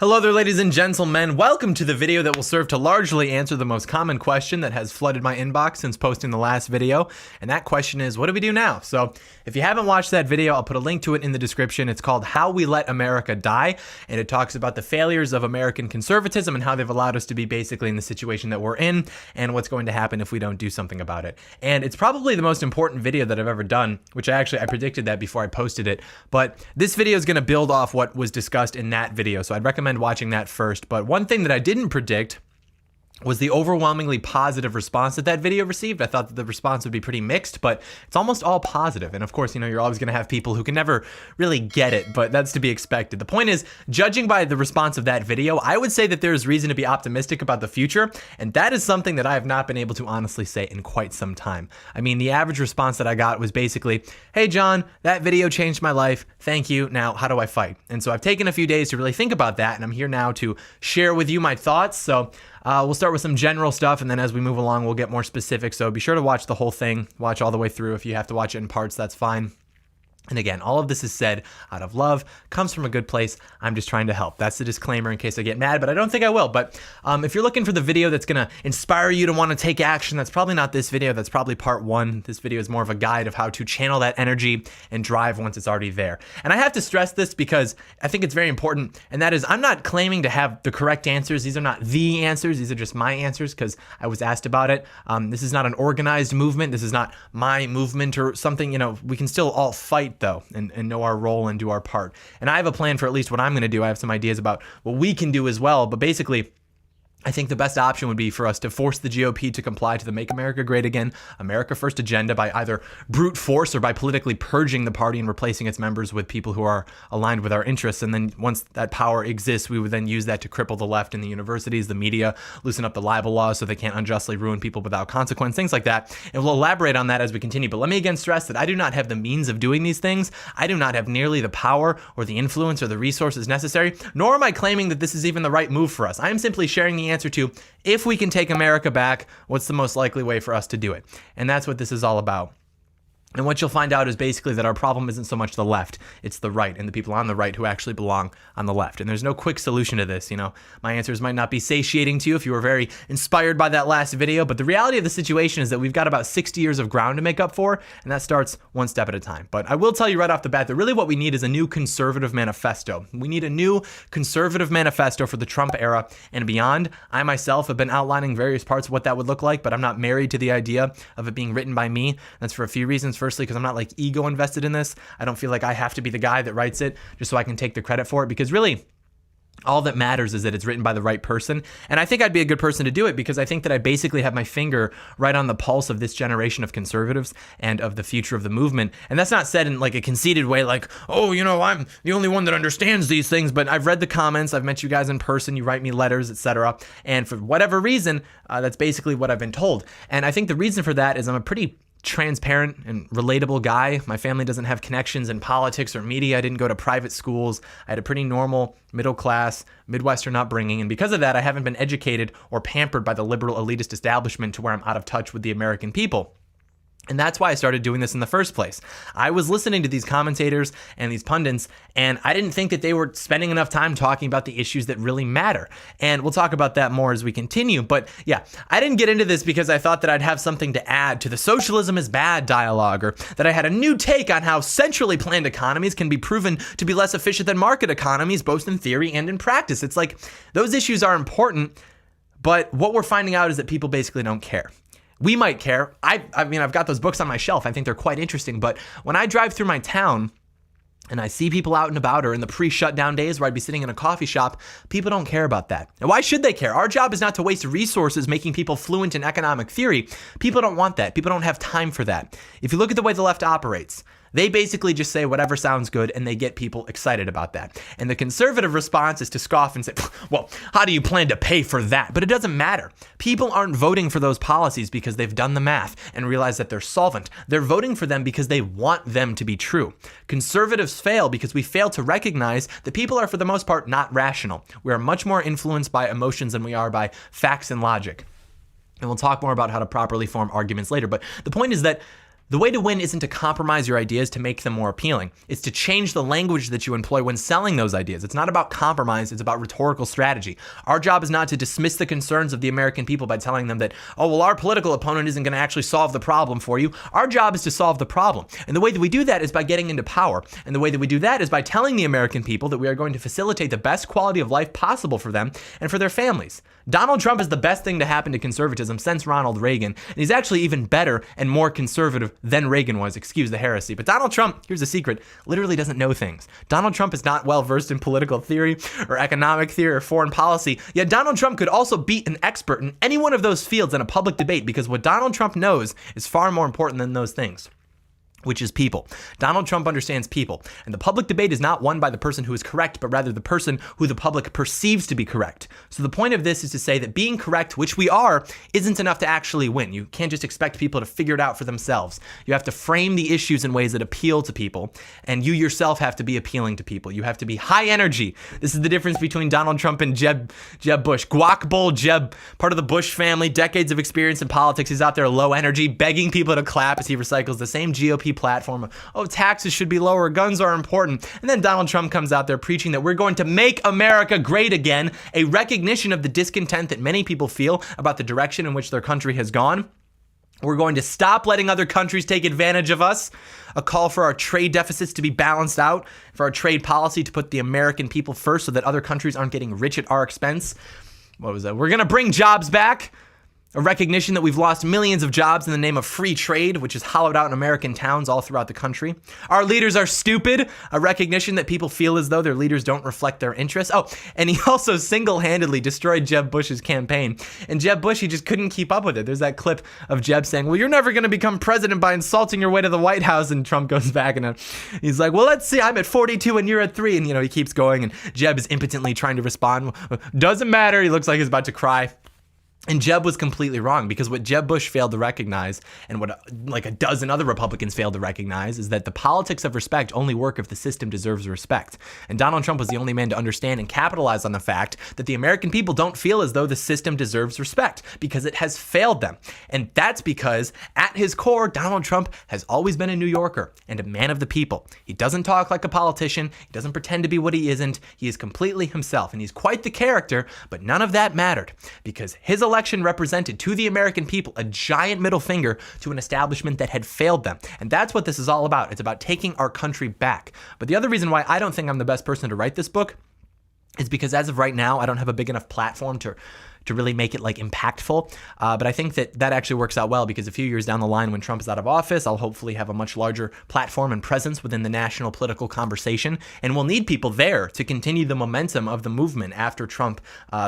Hello there, ladies and gentlemen. Welcome to the video that will serve to largely answer the most common question that has flooded my inbox since posting the last video. And that question is, what do we do now? So if you haven't watched that video, I'll put a link to it in the description. It's called How We Let America Die. And it talks about the failures of American conservatism and how they've allowed us to be basically in the situation that we're in and what's going to happen if we don't do something about it. And it's probably the most important video that I've ever done, which I predicted that before I posted it. But this video is going to build off what was discussed in that video. So I'd recommend watching that first. But one thing that I didn't predict was the overwhelmingly positive response that video received. I thought that the response would be pretty mixed, but it's almost all positive. And of course, you're always going to have people who can never really get it, but that's to be expected. The point is, judging by the response of that video, I would say that there's reason to be optimistic about the future. And that is something that I have not been able to honestly say in quite some time. I mean, the average response that I got was basically, hey, John, that video changed my life. Thank you. Now, how do I fight? And so I've taken a few days to really think about that. And I'm here now to share with you my thoughts. So we'll start with some general stuff, and then as we move along, we'll get more specific. So be sure to watch the whole thing, watch all the way through. If you have to watch it in parts, that's fine. And again, all of this is said out of love, comes from a good place. I'm just trying to help. That's the disclaimer in case I get mad, but I don't think I will. But if you're looking for the video that's going to inspire you to want to take action, that's probably not this video. That's probably part one. This video is more of a guide of how to channel that energy and drive once it's already there. And I have to stress this because I think it's very important. And that is, I'm not claiming to have the correct answers. These are not the answers. These are just my answers because I was asked about it. This is not an organized movement. This is not my movement or something. We can still all fight though, and know our role and do our part. And I have a plan for at least what I'm going to do. I have some ideas about what we can do as well. But basically, I think the best option would be for us to force the GOP to comply to the Make America Great Again, America First agenda by either brute force or by politically purging the party and replacing its members with people who are aligned with our interests. And then once that power exists, we would then use that to cripple the left in the universities, the media, loosen up the libel laws so they can't unjustly ruin people without consequence, things like that. And we'll elaborate on that as we continue. But let me again stress that I do not have the means of doing these things. I do not have nearly the power or the influence or the resources necessary, nor am I claiming that this is even the right move for us. I am simply sharing the answer to, if we can take America back, what's the most likely way for us to do it? And that's what this is all about. And what you'll find out is basically that our problem isn't so much the left, it's the right and the people on the right who actually belong on the left. And there's no quick solution to this. My answers might not be satiating to you if you were very inspired by that last video, but the reality of the situation is that we've got about 60 years of ground to make up for, and that starts one step at a time. But I will tell you right off the bat that really what we need is a new conservative manifesto. We need a new conservative manifesto for the Trump era and beyond. I myself have been outlining various parts of what that would look like, but I'm not married to the idea of it being written by me. That's for a few reasons. Firstly, because I'm not ego invested in this. I don't feel like I have to be the guy that writes it just so I can take the credit for it, because really all that matters is that it's written by the right person. And I think I'd be a good person to do it because I think that I basically have my finger right on the pulse of this generation of conservatives and of the future of the movement. And that's not said in a conceited way I'm the only one that understands these things, but I've read the comments, I've met you guys in person, you write me letters, etc. And for whatever reason, that's basically what I've been told. And I think the reason for that is I'm a pretty transparent and relatable guy. My family doesn't have connections in politics or media. I didn't go to private schools. I had a pretty normal, middle class, Midwestern upbringing. And because of that, I haven't been educated or pampered by the liberal elitist establishment to where I'm out of touch with the American people. And that's why I started doing this in the first place. I was listening to these commentators and these pundits, and I didn't think that they were spending enough time talking about the issues that really matter. And we'll talk about that more as we continue. But yeah, I didn't get into this because I thought that I'd have something to add to the socialism is bad dialogue, or that I had a new take on how centrally planned economies can be proven to be less efficient than market economies, both in theory and in practice. It's like those issues are important, but what we're finding out is that people basically don't care. We might care. I've got those books on my shelf. I think they're quite interesting. But when I drive through my town and I see people out and about, or in the pre-shutdown days where I'd be sitting in a coffee shop, people don't care about that. And why should they care? Our job is not to waste resources making people fluent in economic theory. People don't want that. People don't have time for that. If you look at the way the left operates, they basically just say whatever sounds good and they get people excited about that. And the conservative response is to scoff and say, well, how do you plan to pay for that? But it doesn't matter. People aren't voting for those policies because they've done the math and realized that they're solvent. They're voting for them because they want them to be true. Conservatives fail because we fail to recognize that people are, for the most part, not rational. We are much more influenced by emotions than we are by facts and logic. And we'll talk more about how to properly form arguments later. But the point is that The way to win isn't to compromise your ideas to make them more appealing. It's to change the language that you employ when selling those ideas. It's not about compromise, it's about rhetorical strategy. Our job is not to dismiss the concerns of the American people by telling them that, oh, well, our political opponent isn't going to actually solve the problem for you. Our job is to solve the problem. And the way that we do that is by getting into power. And the way that we do that is by telling the American people that we are going to facilitate the best quality of life possible for them and for their families. Donald Trump is the best thing to happen to conservatism since Ronald Reagan. And he's actually even better and more conservative than Reagan was, excuse the heresy. But Donald Trump, here's a secret, literally doesn't know things. Donald Trump is not well versed in political theory or economic theory or foreign policy, yet Donald Trump could also beat an expert in any one of those fields in a public debate because what Donald Trump knows is far more important than those things, which is people. Donald Trump understands people. And the public debate is not won by the person who is correct, but rather the person who the public perceives to be correct. So the point of this is to say that being correct, which we are, isn't enough to actually win. You can't just expect people to figure it out for themselves. You have to frame the issues in ways that appeal to people, and you yourself have to be appealing to people. You have to be high energy. This is the difference between Donald Trump and Jeb Bush. Guac Bowl Jeb, part of the Bush family, decades of experience in politics. He's out there low energy, begging people to clap as he recycles the same GOP platform of, oh, taxes should be lower, guns are important. And then Donald Trump comes out there preaching that we're going to make America great again, a recognition of the discontent that many people feel about the direction in which their country has gone. We're going to stop letting other countries take advantage of us. A call for our trade deficits to be balanced out, for our trade policy to put the American people first so that other countries aren't getting rich at our expense. What was that? We're going to bring jobs back. A recognition that we've lost millions of jobs in the name of free trade, which is hollowed out in American towns all throughout the country. Our leaders are stupid. A recognition that people feel as though their leaders don't reflect their interests. Oh, and he also single-handedly destroyed Jeb Bush's campaign. And Jeb Bush, he just couldn't keep up with it. There's that clip of Jeb saying, well, you're never going to become president by insulting your way to the White House. And Trump goes back and he's like, well, let's see. I'm at 42 and you're at 3. And, he keeps going. And Jeb is impotently trying to respond. Doesn't matter. He looks like he's about to cry. And Jeb was completely wrong, because what Jeb Bush failed to recognize, and what like a dozen other Republicans failed to recognize, is that the politics of respect only work if the system deserves respect. And Donald Trump was the only man to understand and capitalize on the fact that the American people don't feel as though the system deserves respect, because it has failed them. And that's because at his core, Donald Trump has always been a New Yorker and a man of the people. He doesn't talk like a politician. He doesn't pretend to be what he isn't. He is completely himself, and he's quite the character, but none of that mattered, because his election represented to the American people a giant middle finger to an establishment that had failed them. And that's what this is all about. It's about taking our country back. But the other reason why I don't think I'm the best person to write this book is because as of right now, I don't have a big enough platform to really make it like impactful. But I think that actually works out well, because a few years down the line, when Trump is out of office, I'll hopefully have a much larger platform and presence within the national political conversation. And we'll need people there to continue the momentum of the movement after Trump,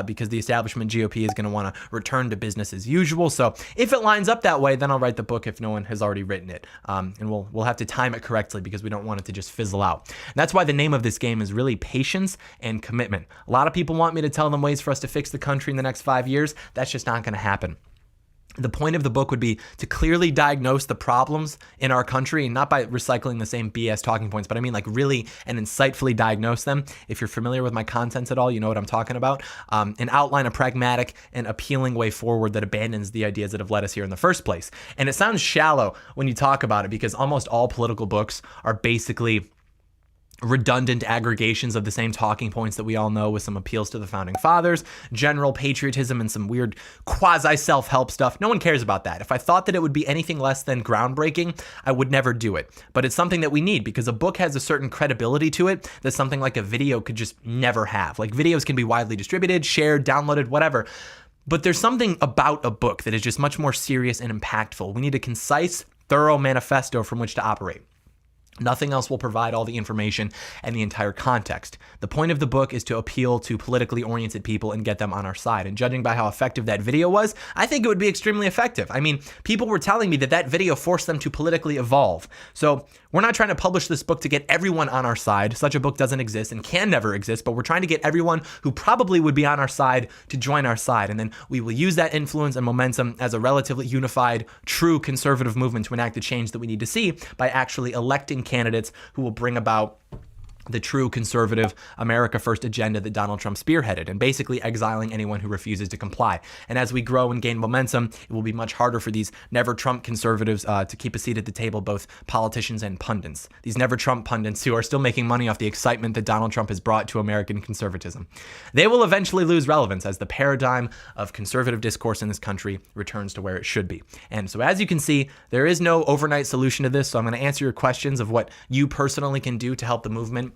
because the establishment GOP is going to want to return to business as usual. So if it lines up that way, then I'll write the book if no one has already written it. And we'll have to time it correctly, because we don't want it to just fizzle out. And that's why the name of this game is really patience and commitment. A lot of people want me to tell them ways for us to fix the country in the next 5 years. That's just not going to happen. The point of the book would be to clearly diagnose the problems in our country, and not by recycling the same BS talking points, but I mean like really and insightfully diagnose them. If you're familiar with my contents at all, you know what I'm talking about, and outline a pragmatic and appealing way forward that abandons the ideas that have led us here in the first place. And it sounds shallow when you talk about it, because almost all political books are basically redundant aggregations of the same talking points that we all know, with some appeals to the founding fathers, general patriotism, and some weird quasi self-help stuff. No one cares about that. If I thought that it would be anything less than groundbreaking, I would never do it. But it's something that we need, because a book has a certain credibility to it that something like a video could just never have. Like, videos can be widely distributed, shared, downloaded, whatever. But there's something about a book that is just much more serious and impactful. We need a concise, thorough manifesto from which to operate. Nothing else will provide all the information and the entire context. The point of the book is to appeal to politically oriented people and get them on our side. And judging by how effective that video was, I think it would be extremely effective. I mean, people were telling me that video forced them to politically evolve. So we're not trying to publish this book to get everyone on our side. Such a book doesn't exist and can never exist, but we're trying to get everyone who probably would be on our side to join our side. And then we will use that influence and momentum as a relatively unified, true conservative movement to enact the change that we need to see by actually electing candidates who will bring about the true conservative America First agenda that Donald Trump spearheaded, and basically exiling anyone who refuses to comply. And as we grow and gain momentum, it will be much harder for these never Trump conservatives to keep a seat at the table, both politicians and pundits. These never Trump pundits who are still making money off the excitement that Donald Trump has brought to American conservatism. They will eventually lose relevance as the paradigm of conservative discourse in this country returns to where it should be. And so as you can see, there is no overnight solution to this, so I'm going to answer your questions of what you personally can do to help the movement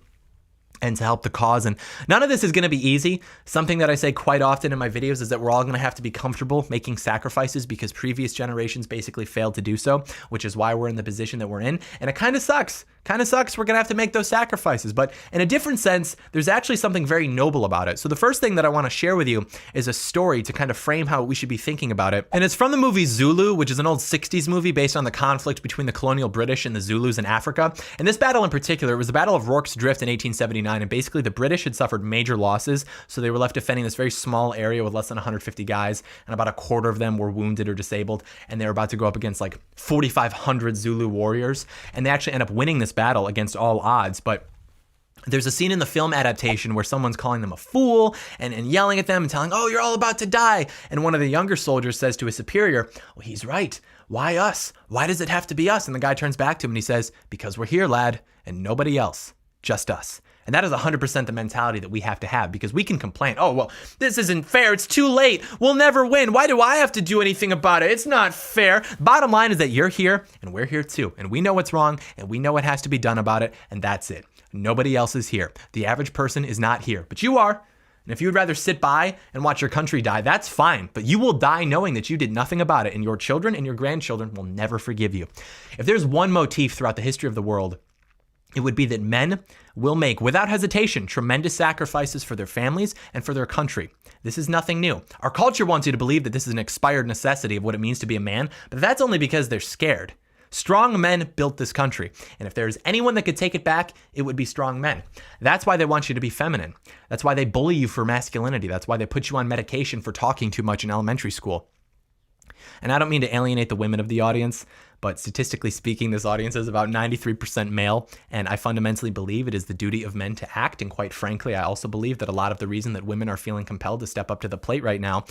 and to help the cause. And none of this is going to be easy. Something that I say quite often in my videos is that we're all going to have to be comfortable making sacrifices because previous generations basically failed to do so, which is why we're in the position that we're in. And it kind of sucks. We're going to have to make those sacrifices. But in a different sense, there's actually something very noble about it. So the first thing that I want to share with you is a story to kind of frame how we should be thinking about it. And it's from the movie Zulu, which is an old 60s movie based on the conflict between the colonial British and the Zulus in Africa. And this battle in particular, it was the Battle of Rorke's Drift in 1879. And basically the British had suffered major losses. So they were left defending this very small area with less than 150 guys. And about a quarter of them were wounded or disabled. And they were about to go up against like 4,500 Zulu warriors. And they actually end up winning this battle against all odds. But there's a scene in the film adaptation where someone's calling them a fool and yelling at them and telling, oh, you're all about to die. And one of the younger soldiers says to his superior, well, he's right. Why us? Why does it have to be us? And the guy turns back to him and he says, because we're here, lad, and nobody else, just us. And that is 100% the mentality that we have to have, because we can complain, oh, well, this isn't fair. It's too late. We'll never win. Why do I have to do anything about it? It's not fair. Bottom line is that you're here and we're here too. And we know what's wrong and we know what has to be done about it. And that's it. Nobody else is here. The average person is not here, but you are. And if you would rather sit by and watch your country die, that's fine. But you will die knowing that you did nothing about it. And your children and your grandchildren will never forgive you. If there's one motif throughout the history of the world, it would be that men will make, without hesitation, tremendous sacrifices for their families and for their country. This is nothing new. Our culture wants you to believe that this is an expired necessity of what it means to be a man, but that's only because they're scared. Strong men built this country, and if there's anyone that could take it back, it would be strong men. That's why they want you to be feminine. That's why they bully you for masculinity. That's why they put you on medication for talking too much in elementary school. And I don't mean to alienate the women of the audience, but statistically speaking, this audience is about 93% male, and I fundamentally believe it is the duty of men to act. And quite frankly, I also believe that a lot of the reason that women are feeling compelled to step up to the plate right now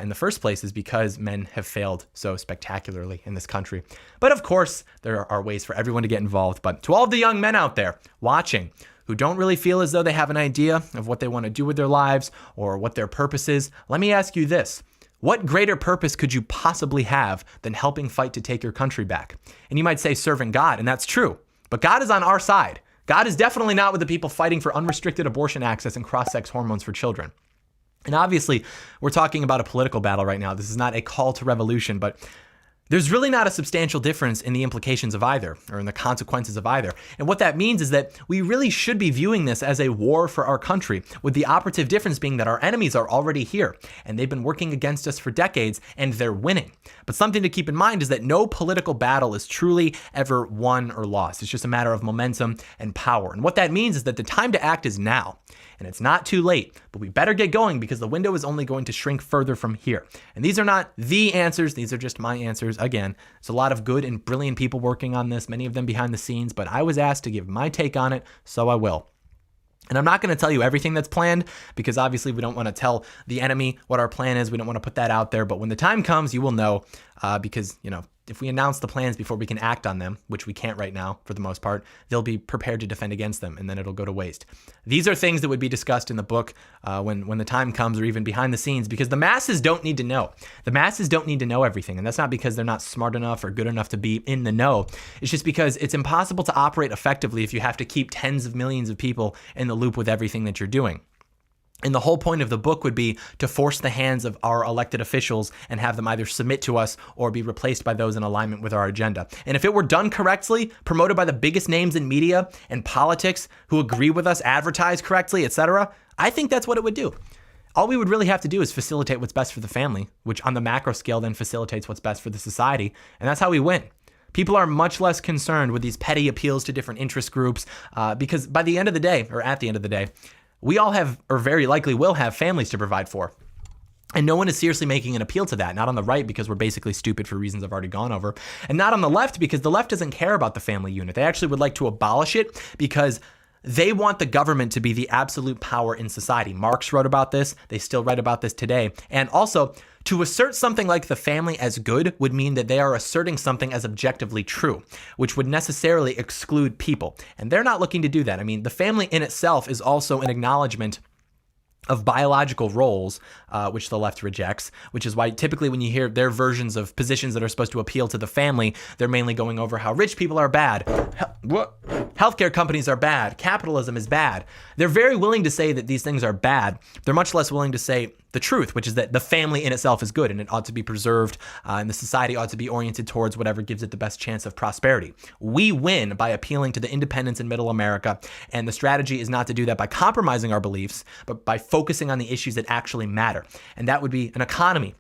in the first place is because men have failed so spectacularly in this country. But of course, there are ways for everyone to get involved. But to all of the young men out there watching who don't really feel as though they have an idea of what they want to do with their lives or what their purpose is, let me ask you this. What greater purpose could you possibly have than helping fight to take your country back? And you might say serving God, and that's true. But God is on our side. God is definitely not with the people fighting for unrestricted abortion access and cross-sex hormones for children. And obviously, we're talking about a political battle right now. This is not a call to revolution, but there's really not a substantial difference in the implications of either, or in the consequences of either. And what that means is that we really should be viewing this as a war for our country, with the operative difference being that our enemies are already here, and they've been working against us for decades, and they're winning. But something to keep in mind is that no political battle is truly ever won or lost. It's just a matter of momentum and power. And what that means is that the time to act is now. And it's not too late, but we better get going because the window is only going to shrink further from here. And these are not the answers. These are just my answers. Again, there's a lot of good and brilliant people working on this, many of them behind the scenes, but I was asked to give my take on it, so I will. And I'm not going to tell you everything that's planned because obviously we don't want to tell the enemy what our plan is. We don't want to put that out there. But when the time comes, you will know because, if we announce the plans before we can act on them, which we can't right now for the most part, they'll be prepared to defend against them and then it'll go to waste. These are things that would be discussed in the book when the time comes or even behind the scenes because the masses don't need to know. The masses don't need to know everything. And that's not because they're not smart enough or good enough to be in the know. It's just because it's impossible to operate effectively if you have to keep tens of millions of people in the loop with everything that you're doing. And the whole point of the book would be to force the hands of our elected officials and have them either submit to us or be replaced by those in alignment with our agenda. And if it were done correctly, promoted by the biggest names in media and politics who agree with us, advertise correctly, etc., I think that's what it would do. All we would really have to do is facilitate what's best for the family, which on the macro scale then facilitates what's best for the society. And that's how we win. People are much less concerned with these petty appeals to different interest groups because by the end of the day, or at the end of the day, we all have, or very likely will have, families to provide for. And no one is seriously making an appeal to that. Not on the right because we're basically stupid for reasons I've already gone over. And not on the left because the left doesn't care about the family unit. They actually would like to abolish it because They want the government to be the absolute power in society. Marx wrote about this. They still write about this today. And also, to assert something like the family as good would mean that they are asserting something as objectively true, which would necessarily exclude people. And they're not looking to do that. I mean, the family in itself is also an acknowledgement of biological roles, which the left rejects, which is why typically when you hear their versions of positions that are supposed to appeal to the family, they're mainly going over how rich people are bad, healthcare companies are bad, capitalism is bad. They're very willing to say that these things are bad. They're much less willing to say the truth, which is that the family in itself is good and it ought to be preserved, and the society ought to be oriented towards whatever gives it the best chance of prosperity. We win by appealing to the independents in middle America, and the strategy is not to do that by compromising our beliefs, but by focusing on the issues that actually matter. And that would be an economy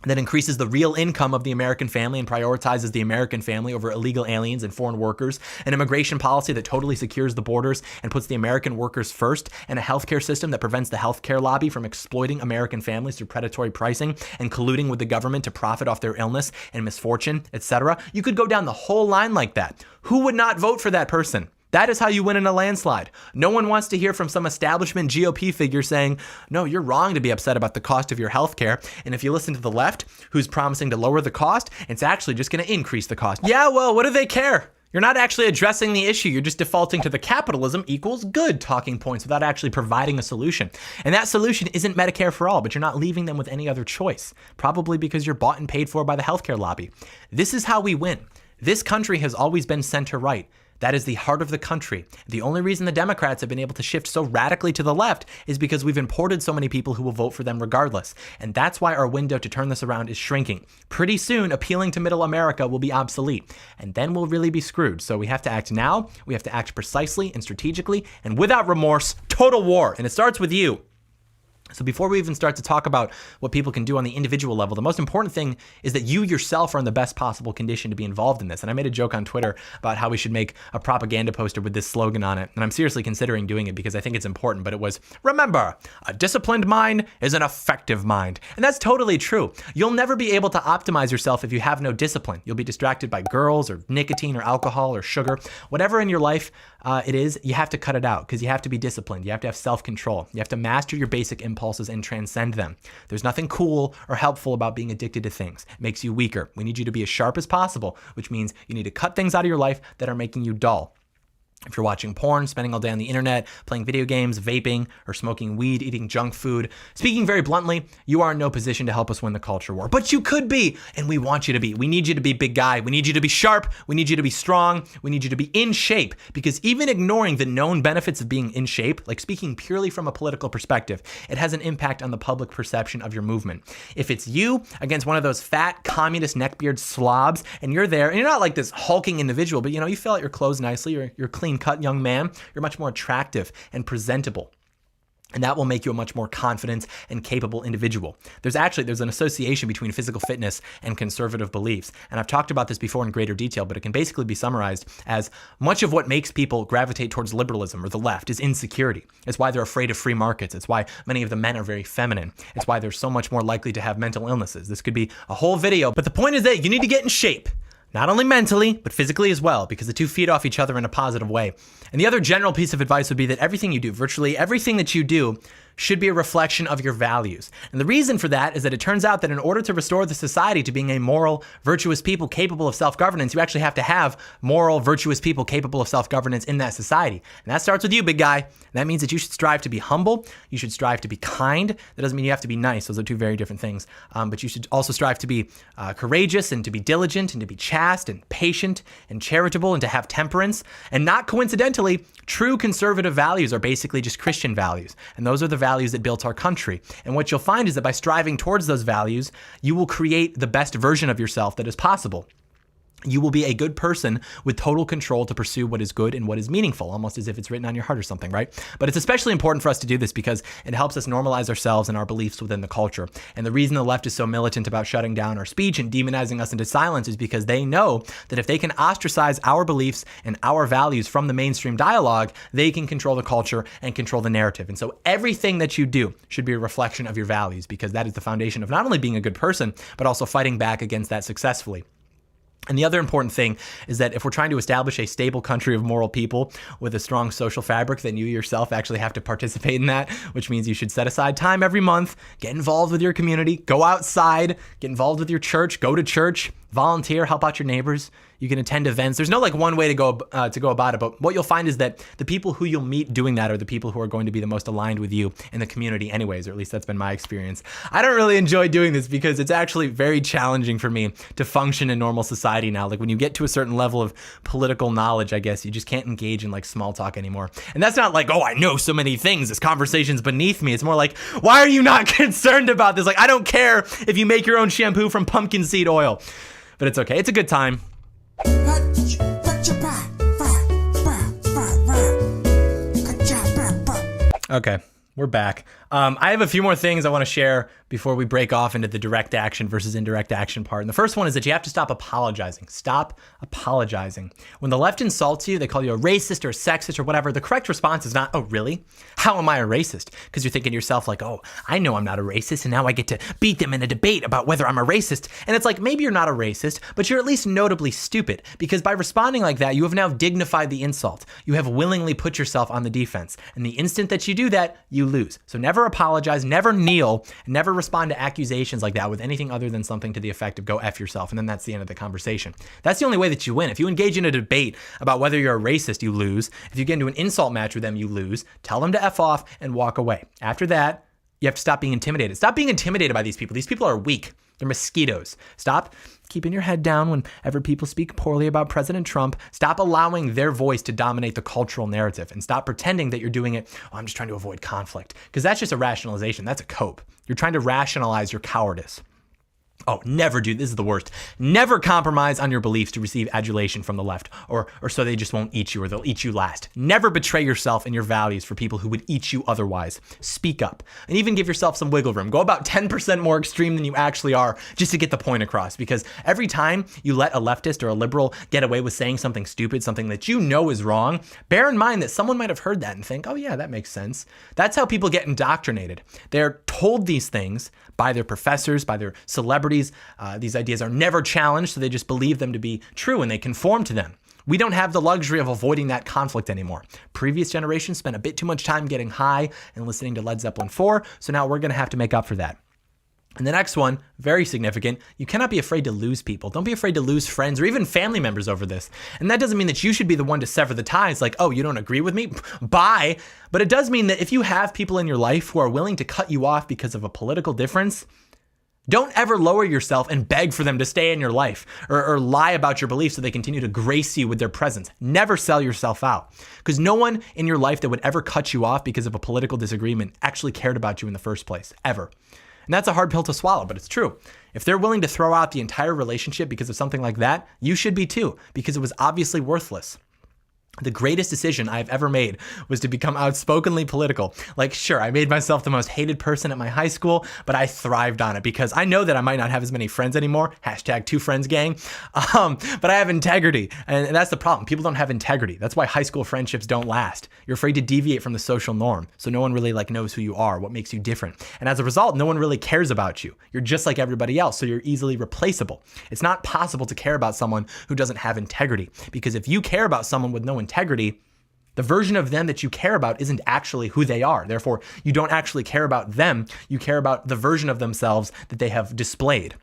that increases the real income of the American family and prioritizes the American family over illegal aliens and foreign workers, an immigration policy that totally secures the borders and puts the American workers first, and a healthcare system that prevents the healthcare lobby from exploiting American families through predatory pricing and colluding with the government to profit off their illness and misfortune, etc. You could go down the whole line like that. Who would not vote for that person? That is how you win in a landslide. No one wants to hear from some establishment GOP figure saying, no, you're wrong to be upset about the cost of your healthcare. And if you listen to the left, who's promising to lower the cost, it's actually just going to increase the cost. Yeah, well, what do they care? You're not actually addressing the issue. You're just defaulting to the capitalism equals good talking points without actually providing a solution. And that solution isn't Medicare for all, but you're not leaving them with any other choice, probably because you're bought and paid for by the healthcare lobby. This is how we win. This country has always been center-right. That is the heart of the country. The only reason the Democrats have been able to shift so radically to the left is because we've imported so many people who will vote for them regardless. And that's why our window to turn this around is shrinking. Pretty soon, appealing to middle America will be obsolete, and then we'll really be screwed. So we have to act now, we have to act precisely and strategically, and without remorse, total war. And it starts with you. So before we even start to talk about what people can do on the individual level, the most important thing is that you yourself are in the best possible condition to be involved in this. And I made a joke on Twitter about how we should make a propaganda poster with this slogan on it. And I'm seriously considering doing it because I think it's important. But it was, remember, a disciplined mind is an effective mind. And that's totally true. You'll never be able to optimize yourself if you have no discipline. You'll be distracted by girls or nicotine or alcohol or sugar. Whatever in your life it is, you have to cut it out because you have to be disciplined. You have to have self-control. You have to master your basic impulses and transcend them. There's nothing cool or helpful about being addicted to things. It makes you weaker. We need you to be as sharp as possible, which means you need to cut things out of your life that are making you dull. If you're watching porn, spending all day on the internet, playing video games, vaping, or smoking weed, eating junk food, speaking very bluntly, you are in no position to help us win the culture war. But you could be, and we want you to be. We need you to be big guy. We need you to be sharp. We need you to be strong. We need you to be in shape, because even ignoring the known benefits of being in shape, like speaking purely from a political perspective, it has an impact on the public perception of your movement. If it's you against one of those fat communist neckbeard slobs, and you're there, and you're not like this hulking individual, but you fill out your clothes nicely, you're clean cut young man, you're much more attractive and presentable. And that will make you a much more confident and capable individual. There's an association between physical fitness and conservative beliefs. And I've talked about this before in greater detail, but it can basically be summarized as much of what makes people gravitate towards liberalism or the left is insecurity. It's why they're afraid of free markets. It's why many of the men are very feminine. It's why they're so much more likely to have mental illnesses. This could be a whole video, but the point is that you need to get in shape. Not only mentally, but physically as well, because the two feed off each other in a positive way. And the other general piece of advice would be that everything you do, virtually everything that you do, should be a reflection of your values. And the reason for that is that it turns out that in order to restore the society to being a moral, virtuous people capable of self-governance, you actually have to have moral, virtuous people capable of self-governance in that society. And that starts with you, big guy. And that means that you should strive to be humble. You should strive to be kind. That doesn't mean you have to be nice. Those are two very different things. But you should also strive to be courageous and to be diligent and to be chaste and patient and charitable and to have temperance. And not coincidentally, true conservative values are basically just Christian values. And those are the values that built our country. And what you'll find is that by striving towards those values, you will create the best version of yourself that is possible. You will be a good person with total control to pursue what is good and what is meaningful, almost as if it's written on your heart or something, right? But it's especially important for us to do this because it helps us normalize ourselves and our beliefs within the culture. And the reason the left is so militant about shutting down our speech and demonizing us into silence is because they know that if they can ostracize our beliefs and our values from the mainstream dialogue, they can control the culture and control the narrative. And so everything that you do should be a reflection of your values, because that is the foundation of not only being a good person, but also fighting back against that successfully. And the other important thing is that if we're trying to establish a stable country of moral people with a strong social fabric, then you yourself actually have to participate in that, which means you should set aside time every month, get involved with your community, go outside, get involved with your church, go to church, volunteer, help out your neighbors. You can attend events. There's no like one way to go about it, but what you'll find is that the people who you'll meet doing that are the people who are going to be the most aligned with you in the community anyways, or at least that's been my experience. I don't really enjoy doing this because it's actually very challenging for me to function in normal society now. Like when you get to a certain level of political knowledge, I guess, you just can't engage in like small talk anymore. And that's not like, oh, I know so many things, this conversation's beneath me. It's more like, why are you not concerned about this? Like, I don't care if you make your own shampoo from pumpkin seed oil. But it's okay. It's a good time. Okay, we're back. I have a few more things I want to share before we break off into the direct action versus indirect action part. And the first one is that you have to stop apologizing. Stop apologizing. When the left insults you, they call you a racist or a sexist or whatever, the correct response is not, oh, really? How am I a racist? Because you're thinking to yourself like, oh, I know I'm not a racist, and now I get to beat them in a debate about whether I'm a racist. And it's like, maybe you're not a racist, but you're at least notably stupid, because by responding like that, you have now dignified the insult. You have willingly put yourself on the defense. And the instant that you do that, you lose. So never apologize, never kneel, never respond to accusations like that with anything other than something to the effect of go F yourself. And then that's the end of the conversation. That's the only way that you win. If you engage in a debate about whether you're a racist, you lose. If you get into an insult match with them, you lose. Tell them to F off and walk away. After that, you have to stop being intimidated. Stop being intimidated by these people. These people are weak. They're mosquitoes. Stop keeping your head down whenever people speak poorly about President Trump. Stop allowing their voice to dominate the cultural narrative, and stop pretending that you're doing it, oh, I'm just trying to avoid conflict. Because that's just a rationalization. That's a cope. You're trying to rationalize your cowardice. Oh, never do. This is the worst. Never compromise on your beliefs to receive adulation from the left, or so they just won't eat you, or they'll eat you last. Never betray yourself and your values for people who would eat you otherwise. Speak up, and even give yourself some wiggle room. Go about 10% more extreme than you actually are, just to get the point across. Because every time you let a leftist or a liberal get away with saying something stupid, something that you know is wrong, bear in mind that someone might have heard that and think, oh yeah, that makes sense. That's how people get indoctrinated. They're told these things by their professors, by their celebrities. These ideas are never challenged, so they just believe them to be true and they conform to them. We don't have the luxury of avoiding that conflict anymore. Previous generations spent a bit too much time getting high and listening to Led Zeppelin 4, so now we're going to have to make up for that. And the next one, very significant, you cannot be afraid to lose people. Don't be afraid to lose friends or even family members over this. And that doesn't mean that you should be the one to sever the ties, like, oh, you don't agree with me? Bye. But it does mean that if you have people in your life who are willing to cut you off because of a political difference, don't ever lower yourself and beg for them to stay in your life, or lie about your beliefs so they continue to grace you with their presence. Never sell yourself out, because no one in your life that would ever cut you off because of a political disagreement actually cared about you in the first place, ever. And that's a hard pill to swallow, but it's true. If they're willing to throw out the entire relationship because of something like that, you should be too, because it was obviously worthless. The greatest decision I've ever made was to become outspokenly political. Like, sure, I made myself the most hated person at my high school, but I thrived on it because I know that I might not have as many friends anymore. #2friendsgang. But I have integrity. And that's the problem. People don't have integrity. That's why high school friendships don't last. You're afraid to deviate from the social norm. So no one really knows who you are, what makes you different. And as a result, no one really cares about you. You're just like everybody else. So you're easily replaceable. It's not possible to care about someone who doesn't have integrity, because if you care about someone with no integrity, the version of them that you care about isn't actually who they are. Therefore, you don't actually care about them. You care about the version of themselves that they have displayed.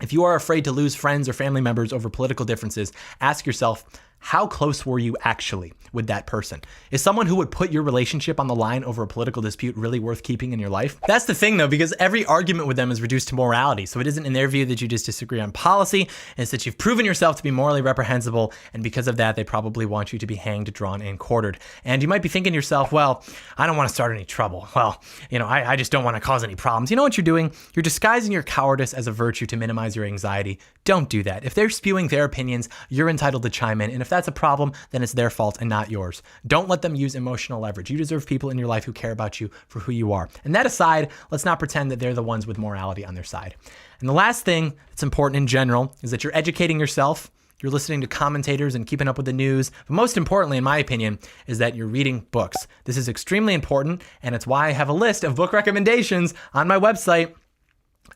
If you are afraid to lose friends or family members over political differences, ask yourself, how close were you actually with that person? Is someone who would put your relationship on the line over a political dispute really worth keeping in your life? That's the thing though, because every argument with them is reduced to morality. So it isn't in their view that you just disagree on policy, it's that you've proven yourself to be morally reprehensible, and because of that, they probably want you to be hanged, drawn, and quartered. And you might be thinking to yourself, well, I don't want to start any trouble. Well, I just don't want to cause any problems. You know what you're doing? You're disguising your cowardice as a virtue to minimize your anxiety. Don't do that. If they're spewing their opinions, you're entitled to chime in. And if that's a problem, then it's their fault and not yours. Don't let them use emotional leverage. You deserve people in your life who care about you for who you are. And that aside, let's not pretend that they're the ones with morality on their side. And the last thing that's important in general is that you're educating yourself. You're listening to commentators and keeping up with the news. But most importantly, in my opinion, is that you're reading books. This is extremely important, and it's why I have a list of book recommendations on my website.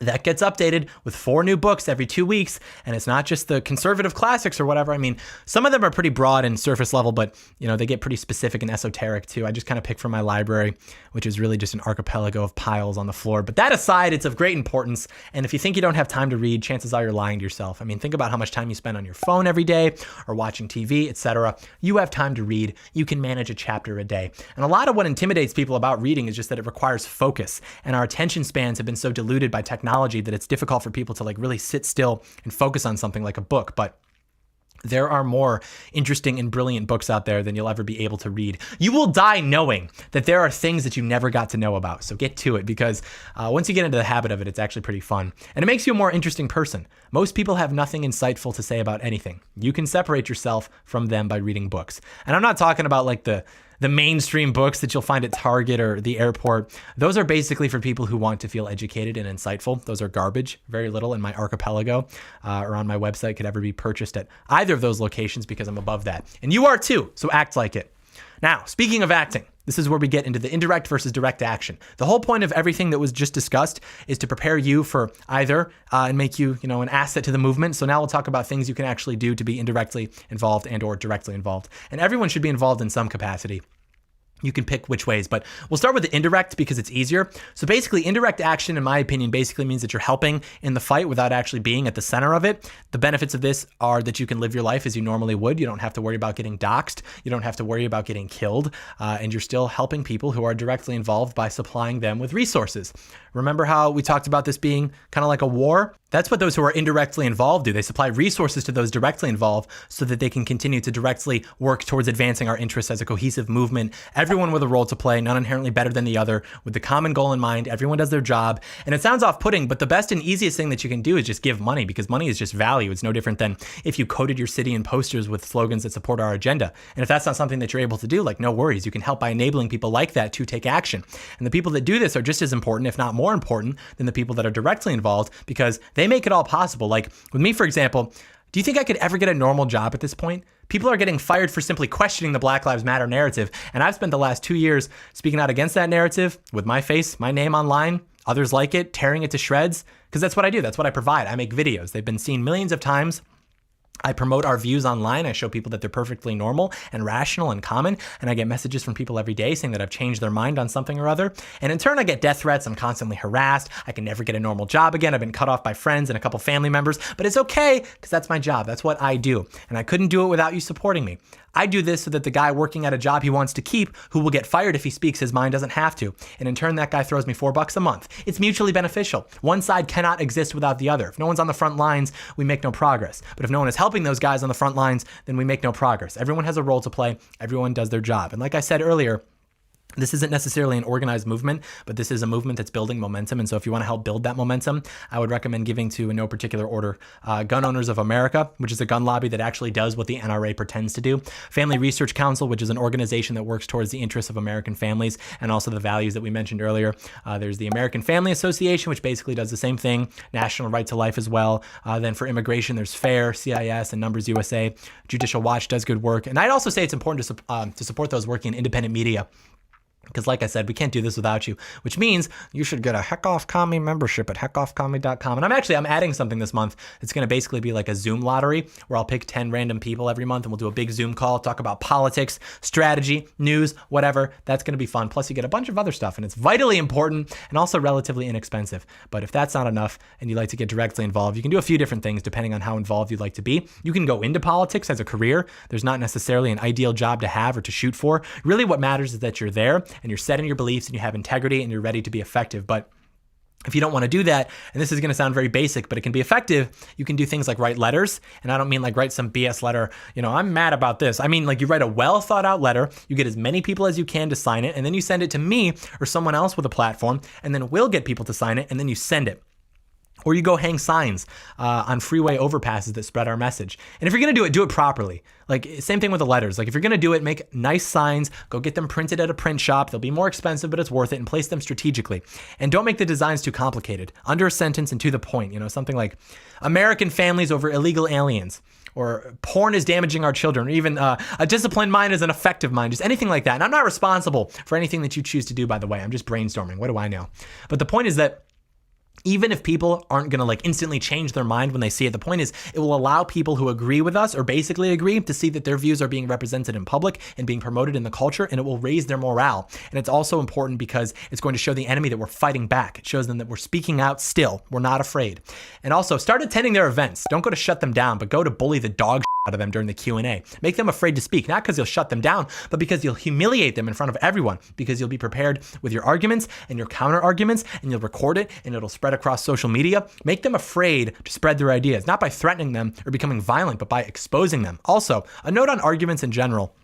that gets updated with 4 new books every 2 weeks. And it's not just the conservative classics or whatever. I mean, some of them are pretty broad and surface level, but they get pretty specific and esoteric too. I just kind of pick from my library, which is really just an archipelago of piles on the floor. But that aside, it's of great importance. And if you think you don't have time to read, chances are you're lying to yourself. I mean, think about how much time you spend on your phone every day or watching TV, etc. You have time to read. You can manage a chapter a day. And a lot of what intimidates people about reading is just that it requires focus. And our attention spans have been so diluted by technology that it's difficult for people to really sit still and focus on something like a book. But there are more interesting and brilliant books out there than you'll ever be able to read. You will die knowing that there are things that you never got to know about. So get to it, because once you get into the habit of it, it's actually pretty fun. And it makes you a more interesting person. Most people have nothing insightful to say about anything. You can separate yourself from them by reading books. And I'm not talking about the mainstream books that you'll find at Target or the airport. Those are basically for people who want to feel educated and insightful. Those are garbage. Very little in my archipelago or on my website could ever be purchased at either of those locations, because I'm above that. And you are too, so act like it. Now, speaking of acting, this is where we get into the indirect versus direct action. The whole point of everything that was just discussed is to prepare you for either and make you, an asset to the movement. So now we'll talk about things you can actually do to be indirectly involved and or directly involved. And everyone should be involved in some capacity. You can pick which ways, but we'll start with the indirect because it's easier. So basically, indirect action, in my opinion, basically means that you're helping in the fight without actually being at the center of it. The benefits of this are that you can live your life as you normally would. You don't have to worry about getting doxxed. You don't have to worry about getting killed. And you're still helping people who are directly involved by supplying them with resources. Remember how we talked about this being kind of like a war? That's what those who are indirectly involved do. They supply resources to those directly involved so that they can continue to directly work towards advancing our interests as a cohesive movement. Everyone with a role to play, not inherently better than the other, with the common goal in mind. Everyone does their job. And it sounds off-putting, but the best and easiest thing that you can do is just give money, because money is just value. It's no different than if you coated your city in posters with slogans that support our agenda. And if that's not something that you're able to do, no worries. You can help by enabling people like that to take action. And the people that do this are just as important, if not more important, than the people that are directly involved, because they make it all possible. Like with me, for example, do you think I could ever get a normal job at this point? People are getting fired for simply questioning the Black Lives Matter narrative. And I've spent the last 2 years speaking out against that narrative with my face, my name online, others like it, tearing it to shreds, because that's what I do. That's what I provide. I make videos. They've been seen millions of times. I promote our views online. I show people that they're perfectly normal and rational and common. And I get messages from people every day saying that I've changed their mind on something or other. And in turn, I get death threats. I'm constantly harassed. I can never get a normal job again. I've been cut off by friends and a couple family members, but it's okay because that's my job. That's what I do. And I couldn't do it without you supporting me. I do this so that the guy working at a job he wants to keep, who will get fired if he speaks his mind, doesn't have to. And in turn, that guy throws me $4 a month. It's mutually beneficial. One side cannot exist without the other. If no one's on the front lines, we make no progress. But if no one is helping those guys on the front lines, then we make no progress. Everyone has a role to play. Everyone does their job. And like I said earlier, this isn't necessarily an organized movement, but this is a movement that's building momentum. And so if you want to help build that momentum, I would recommend giving to, in no particular order, Gun Owners of America, which is a gun lobby that actually does what the NRA pretends to do. Family Research Council, which is an organization that works towards the interests of American families and also the values that we mentioned earlier. There's the American Family Association, which basically does the same thing. National Right to Life as well. Then for immigration, there's FAIR, CIS, and Numbers USA. Judicial Watch does good work. And I'd also say it's important to support those working in independent media. Because like I said, we can't do this without you, which means you should get a Heck Off Commie membership at heckoffcommie.com. And I'm adding something this month. It's going to basically be like a Zoom lottery where I'll pick 10 random people every month and we'll do a big Zoom call, talk about politics, strategy, news, whatever. That's going to be fun. Plus you get a bunch of other stuff, and it's vitally important and also relatively inexpensive. But if that's not enough and you'd like to get directly involved, you can do a few different things depending on how involved you'd like to be. You can go into politics as a career. There's not necessarily an ideal job to have or to shoot for. Really what matters is that you're there and you're set in your beliefs and you have integrity and you're ready to be effective. But if you don't want to do that, and this is going to sound very basic, but it can be effective, you can do things like write letters. And I don't mean like write some BS letter, I'm mad about this. I mean like you write a well thought out letter, you get as many people as you can to sign it, and then you send it to me or someone else with a platform, and then we'll get people to sign it, and then you send it. Or you go hang signs on freeway overpasses that spread our message. And if you're going to do it properly. Like same thing with the letters. Like if you're going to do it, make nice signs, go get them printed at a print shop. They'll be more expensive, but it's worth it, and place them strategically. And don't make the designs too complicated. Under a sentence and to the point, something like American families over illegal aliens, or porn is damaging our children, or even a disciplined mind is an effective mind, just anything like that. And I'm not responsible for anything that you choose to do, by the way. I'm just brainstorming. What do I know? But the point is that Even if people aren't going to like instantly change their mind when they see it, the point is it will allow people who agree with us or basically agree to see that their views are being represented in public and being promoted in the culture, and it will raise their morale. And it's also important because it's going to show the enemy that we're fighting back. It shows them that we're speaking out still. We're not afraid. And also start attending their events. Don't go to shut them down, but go to bully the dog out of them during the Q&A. Make them afraid to speak, not because you'll shut them down, but because you'll humiliate them in front of everyone, because you'll be prepared with your arguments and your counter arguments, and you'll record it and it'll spread across social media. Make them afraid to spread their ideas, not by threatening them or becoming violent, but by exposing them. Also, a note on arguments in general.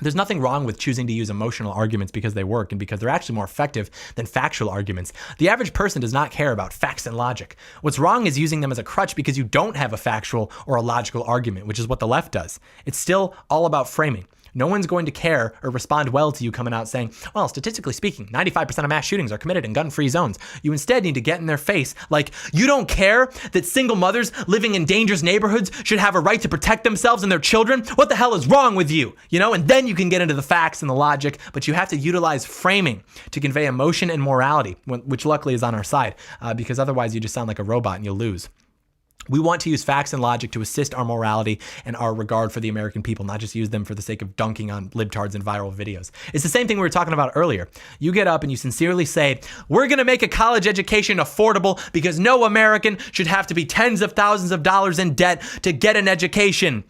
There's nothing wrong with choosing to use emotional arguments because they work and because they're actually more effective than factual arguments. The average person does not care about facts and logic. What's wrong is using them as a crutch because you don't have a factual or a logical argument, which is what the left does. It's still all about framing. No one's going to care or respond well to you coming out saying, well, statistically speaking, 95% of mass shootings are committed in gun-free zones. You instead need to get in their face like, you don't care that single mothers living in dangerous neighborhoods should have a right to protect themselves and their children? What the hell is wrong with you? And then you can get into the facts and the logic, but you have to utilize framing to convey emotion and morality, which luckily is on our side, because otherwise you just sound like a robot and you'll lose. We want to use facts and logic to assist our morality and our regard for the American people, not just use them for the sake of dunking on libtards and viral videos. It's the same thing we were talking about earlier. You get up and you sincerely say, we're going to make a college education affordable because no American should have to be tens of thousands of dollars in debt to get an education.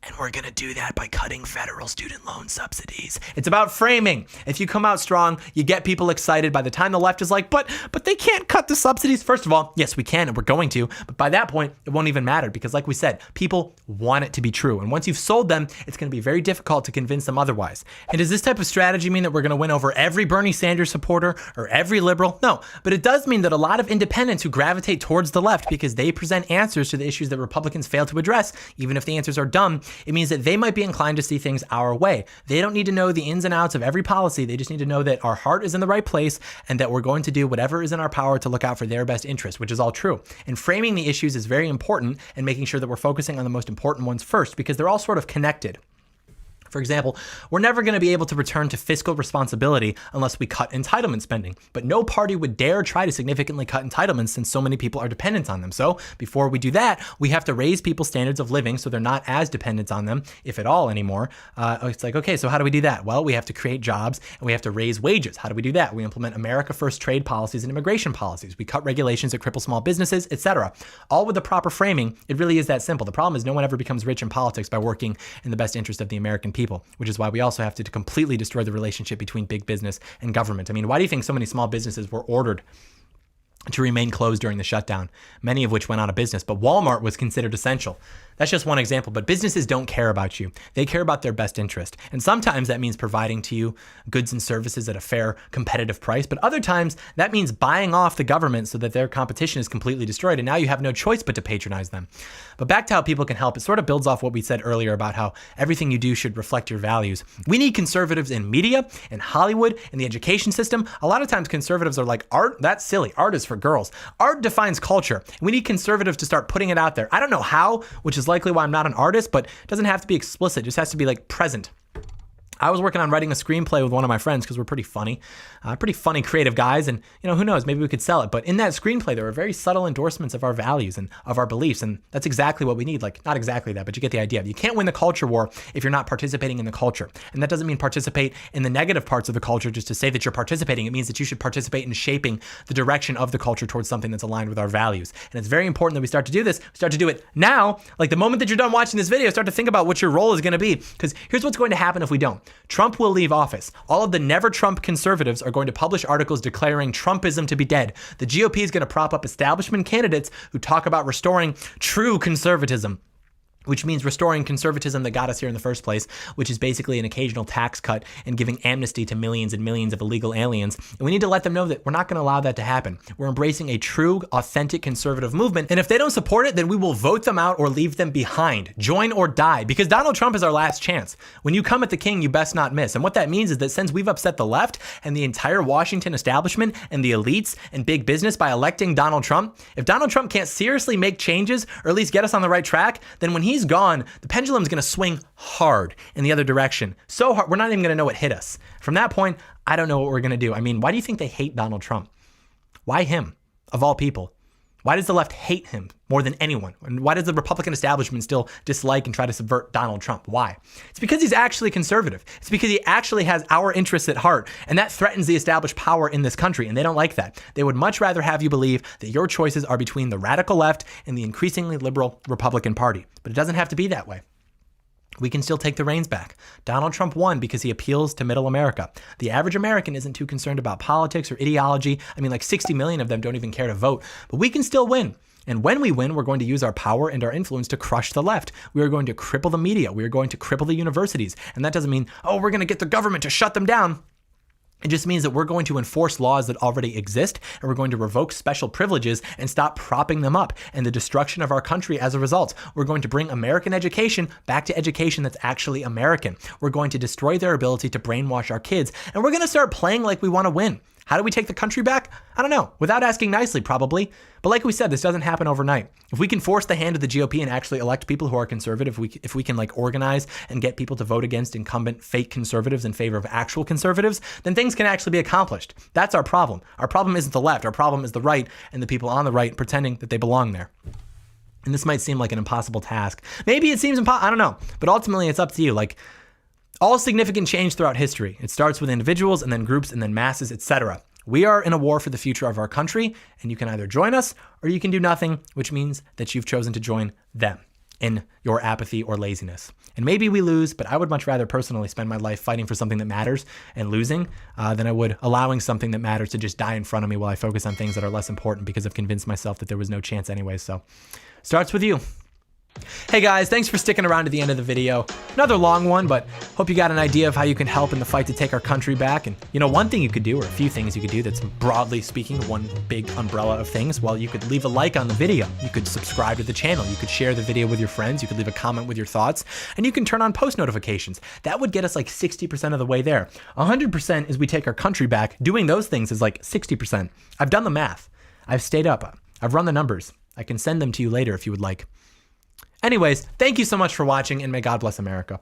And we're going to do that by cutting federal student loan subsidies. It's about framing. If you come out strong, you get people excited. By the time the left is like, but they can't cut the subsidies. First of all, yes, we can, and we're going to. But by that point, it won't even matter because like we said, people want it to be true. And once you've sold them, it's going to be very difficult to convince them otherwise. And does this type of strategy mean that we're going to win over every Bernie Sanders supporter or every liberal? No, but it does mean that a lot of independents who gravitate towards the left because they present answers to the issues that Republicans fail to address, even if the answers are dumb, it means that they might be inclined to see things our way. They don't need to know the ins and outs of every policy. They just need to know that our heart is in the right place and that we're going to do whatever is in our power to look out for their best interest, which is all true. And framing the issues is very important and making sure that we're focusing on the most important ones first because they're all sort of connected. For example, we're never going to be able to return to fiscal responsibility unless we cut entitlement spending. But no party would dare try to significantly cut entitlements since so many people are dependent on them. So before we do that, we have to raise people's standards of living so they're not as dependent on them, if at all anymore. It's like, okay, so how do we do that? Well, we have to create jobs and we have to raise wages. How do we do that? We implement America First trade policies and immigration policies. We cut regulations that cripple small businesses, etc. All with the proper framing. It really is that simple. The problem is no one ever becomes rich in politics by working in the best interest of the American people, which is why we also have to completely destroy the relationship between big business and government. I mean, why do you think so many small businesses were ordered to remain closed during the shutdown, many of which went out of business, but Walmart was considered essential? That's just one example, but businesses don't care about you. They care about their best interest. And sometimes that means providing to you goods and services at a fair, competitive price, but other times that means buying off the government so that their competition is completely destroyed, and now you have no choice but to patronize them. But back to how people can help, it sort of builds off what we said earlier about how everything you do should reflect your values. We need conservatives in media, in Hollywood, in the education system. A lot of times conservatives are like, art, that's silly. Art is for girls. Art defines culture. We need conservatives to start putting it out there. I don't know how, which is likely why I'm not an artist, but it doesn't have to be explicit. It just has to be like present. I was working on writing a screenplay with one of my friends because we're pretty funny creative guys. And, who knows, maybe we could sell it. But in that screenplay, there were very subtle endorsements of our values and of our beliefs. And that's exactly what we need. Like, not exactly that, but you get the idea. You can't win the culture war if you're not participating in the culture. And that doesn't mean participate in the negative parts of the culture just to say that you're participating. It means that you should participate in shaping the direction of the culture towards something that's aligned with our values. And it's very important that we start to do this. We start to do it now. Like the moment that you're done watching this video, start to think about what your role is going to be. Because here's what's going to happen if we don't. Trump will leave office. All of the never Trump conservatives are going to publish articles declaring Trumpism to be dead. The GOP is going to prop up establishment candidates who talk about restoring true conservatism, which means restoring conservatism that got us here in the first place, which is basically an occasional tax cut and giving amnesty to millions and millions of illegal aliens. And we need to let them know that we're not going to allow that to happen. We're embracing a true, authentic conservative movement. And if they don't support it, then we will vote them out or leave them behind. Join or die, because Donald Trump is our last chance. When you come at the king, you best not miss. And what that means is that since we've upset the left and the entire Washington establishment and the elites and big business by electing Donald Trump, if Donald Trump can't seriously make changes or at least get us on the right track, then when he's gone, the pendulum's going to swing hard in the other direction. So hard, we're not even going to know what hit us. From that point, I don't know what we're going to do. I mean, why do you think they hate Donald Trump? Why him? of all people? Why does the left hate him more than anyone? And why does the Republican establishment still dislike and try to subvert Donald Trump? Why? It's because he's actually conservative. It's because he actually has our interests at heart, and that threatens the established power in this country, and they don't like that. They would much rather have you believe that your choices are between the radical left and the increasingly liberal Republican Party. But it doesn't have to be that way. We can still take the reins back. Donald Trump won because he appeals to middle America. The average American isn't too concerned about politics or ideology. I mean, like 60 million of them don't even care to vote, but we can still win. And when we win, we're going to use our power and our influence to crush the left. We are going to cripple the media. We are going to cripple the universities. And that doesn't mean, oh, we're going to get the government to shut them down. It just means that we're going to enforce laws that already exist, and we're going to revoke special privileges and stop propping them up and the destruction of our country as a result. We're going to bring American education back to education that's actually American. We're going to destroy their ability to brainwash our kids, and we're going to start playing like we want to win. How do we take the country back? I don't know. Without asking nicely, probably. But like we said, this doesn't happen overnight. If we can force the hand of the GOP and actually elect people who are conservative, if we can like organize and get people to vote against incumbent fake conservatives in favor of actual conservatives, then things can actually be accomplished. That's our problem. Our problem isn't the left. Our problem is the right and the people on the right pretending that they belong there. And this might seem like an impossible task. Maybe it seems impossible. I don't know. But ultimately, it's up to you. Like, all significant change throughout history, it starts with individuals and then groups and then masses, etc. We are in a war for the future of our country, and you can either join us or you can do nothing, which means that you've chosen to join them in your apathy or laziness. And maybe we lose, but I would much rather personally spend my life fighting for something that matters and losing than I would allowing something that matters to just die in front of me while I focus on things that are less important because I've convinced myself that there was no chance anyway. So starts with you. Hey guys, thanks for sticking around to the end of the video. Another long one, but hope you got an idea of how you can help in the fight to take our country back. And you know, one thing you could do, or a few things you could do that's broadly speaking one big umbrella of things, well, you could leave a like on the video. You could subscribe to the channel. You could share the video with your friends. You could leave a comment with your thoughts, and you can turn on post notifications. That would get us like 60% of the way there. 100% is we take our country back. Doing those things is like 60%. I've done the math. I've stayed up. I've run the numbers. I can send them to you later if you would like. Anyways, thank you so much for watching, and may God bless America.